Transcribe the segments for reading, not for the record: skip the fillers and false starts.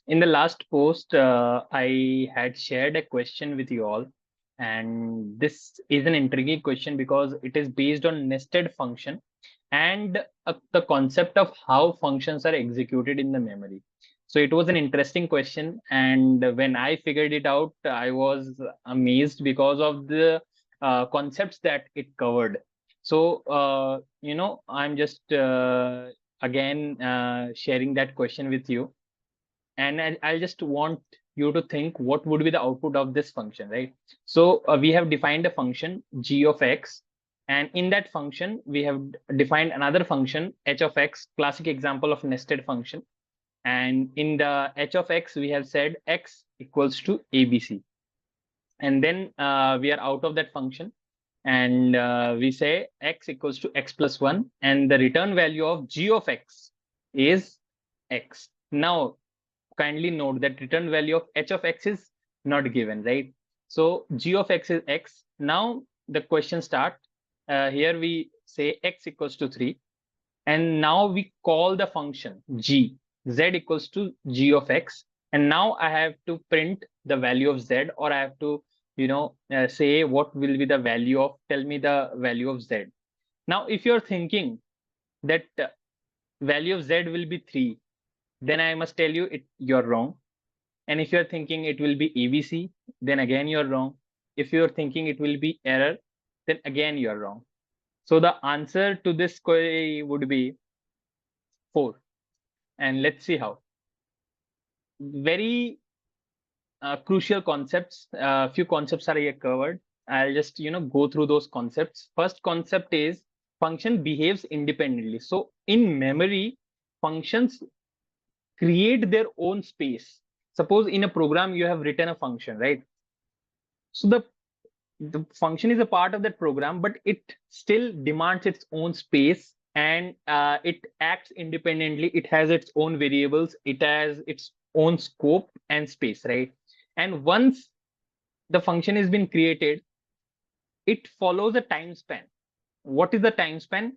In the last post, I had shared a question with you all, and this is an intriguing question because it is based on nested function and the concept of how functions are executed in the memory. So it was an interesting question, and when I figured it out, I was amazed because of the concepts that it covered. So I'm just again sharing that question with you, and I'll just want you to think what would be the output of this function, right? So we have defined a function g of x, and in that function we have defined another function h of x, classic example of nested function. And in the h of x we have said x equals to abc, and then we are out of that function, and we say x equals to x plus 1, and the return value of g of x is x. Now kindly note that return value of h of x is not given, right? So g of x is x. Now the question start. Here we say x equals to 3, and now we call the function g, z equals to g of x, and now I have to print the value of z, or I have to say what will be the value of, tell me the value of z. Now if you're thinking that value of z will be 3, then I must tell you you're wrong. And if you're thinking it will be ABC, then again you're wrong. If you're thinking it will be error, then again you're wrong. So the answer to this query would be 4. And let's see how. Very crucial concepts. Few concepts are here covered. I'll just go through those concepts. First concept is function behaves independently. So in memory, functions create their own space. Suppose in a program you have written a function, right? So the function is a part of that program, but it still demands its own space, and it acts independently. It has its own variables, it has its own scope and space, right? And once the function has been created, it follows a time span. What is the time span?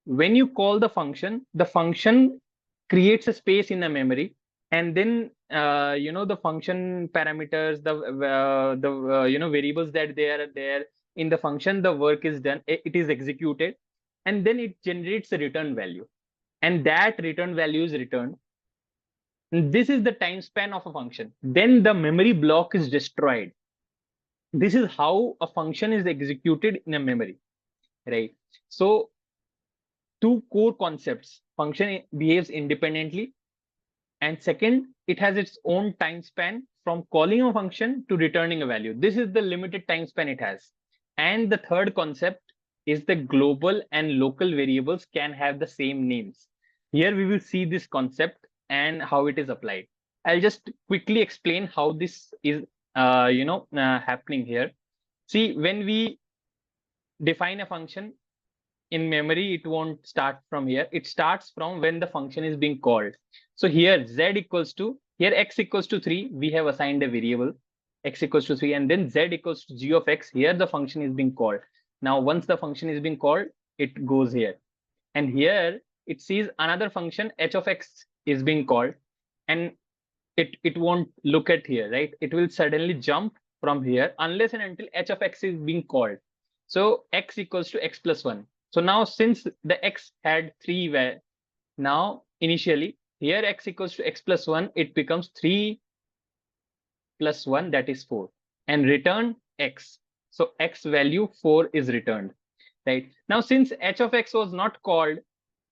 When you call the function creates a space in the memory, and then the function parameters, the variables that they are there in the function, the work is done, it is executed, and then it generates a return value, and that return value is returned. And this is the time span of a function. Then the memory block is destroyed. This is how a function is executed in a memory, right? So two core concepts: function behaves independently, and second, it has its own time span from calling a function to returning a value. This is the limited time span it has. And the third concept is the global and local variables can have the same names. Here we will see this concept and how it is applied. I'll just quickly explain how this is happening here. See, when we define a function in memory, it won't start from here. It starts from when the function is being called. So here z equals to, here x equals to 3, we have assigned a variable x equals to 3, and then z equals to g of x. Here the function is being called. Now once the function is being called, it goes here, and here it sees another function h of x is being called, and it won't look at here, right? It will suddenly jump from here unless and until h of x is being called. So x equals to x plus 1. So now since the x had 3, where now initially here x equals to x plus 1, it becomes 3 plus 1, that is 4, and return x. So x value 4 is returned, right? Now since h of x was not called,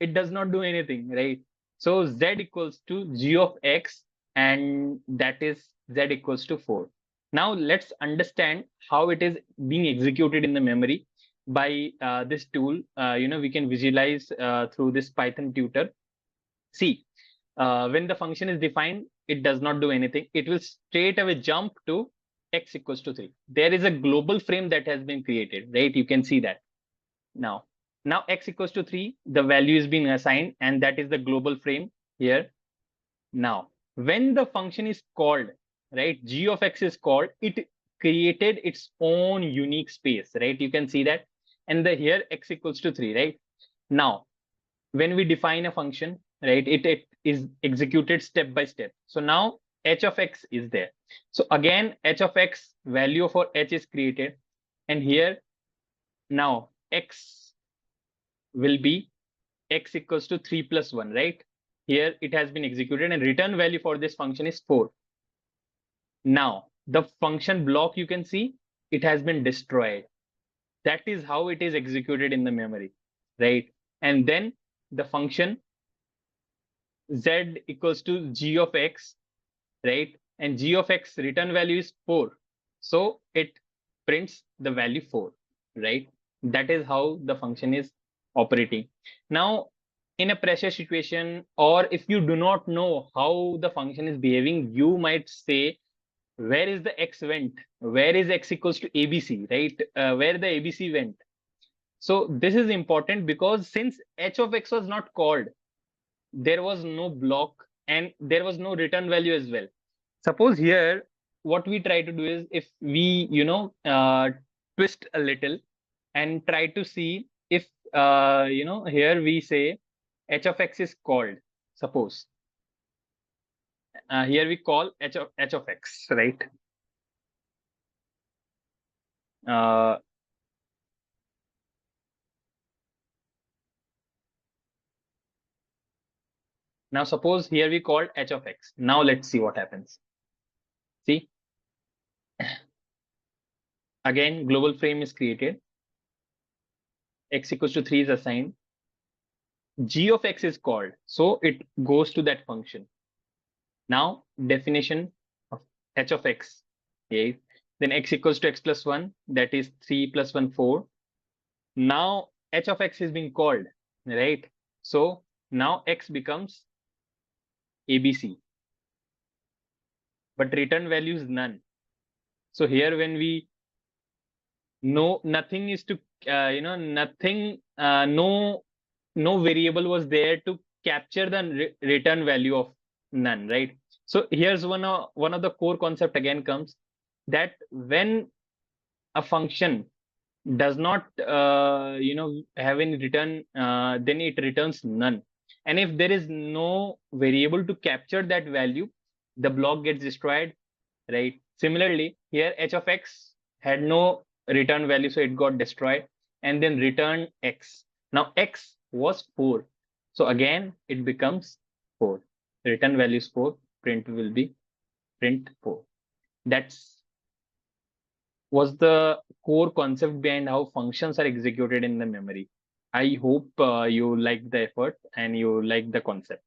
it does not do anything, right? So z equals to g of x, and that is z equals to 4. Now let's understand how it is being executed in the memory by this tool. We can visualize through this Python tutor. See, when the function is defined, it does not do anything. It will straight away jump to x equals to 3. There is a global frame that has been created, right? You can see that. Now x equals to 3, the value is being assigned, and that is the global frame here. Now when the function is called, right, g of x is called, it created its own unique space, right? You can see that. And the here x equals to 3, right? Now when we define a function, right, it is executed step by step. So now h of x is there. So again, h of x, value for h is created, and here now x will be x equals to 3 plus 1, right? Here it has been executed, and return value for this function is 4. Now the function block, you can see it has been destroyed. That is how it is executed in the memory, right? And then the function z equals to g of x, right? And g of x return value is 4. So it prints the value 4, right? That is how the function is operating. Now, in a pressure situation, or if you do not know how the function is behaving, you might say, where is the x went? Where is x equals to ABC, right? Where the ABC went? So this is important because since h of x was not called, there was no block and there was no return value as well. Suppose here, what we try to do is, if we, twist a little and try to see if, here we say h of x is called. Suppose here we call h of x, right? Uh, Now suppose here we call h of x. Now let's see what happens. See, again, global frame is created. X equals to 3 is assigned. G of x is called. So it goes to that function. Now definition of h of x. Okay. Then x equals to x plus 1. That is 3 plus 1, 4. Now h of x is being called, right? So now x becomes ABC. But return value is none. So here when we nothing is to nothing, no variable was there to capture the return value of none, right? So here's one of the core concept again comes, that when a function does not have any return, then it returns none. And if there is no variable to capture that value, the block gets destroyed, right? Similarly, here h of x had no return value, so it got destroyed, and then return x. Now x was 4, so again it becomes 4. Return value is 4. Print will be print 4. That's was the core concept behind how functions are executed in the memory. I hope you like the effort and you like the concept.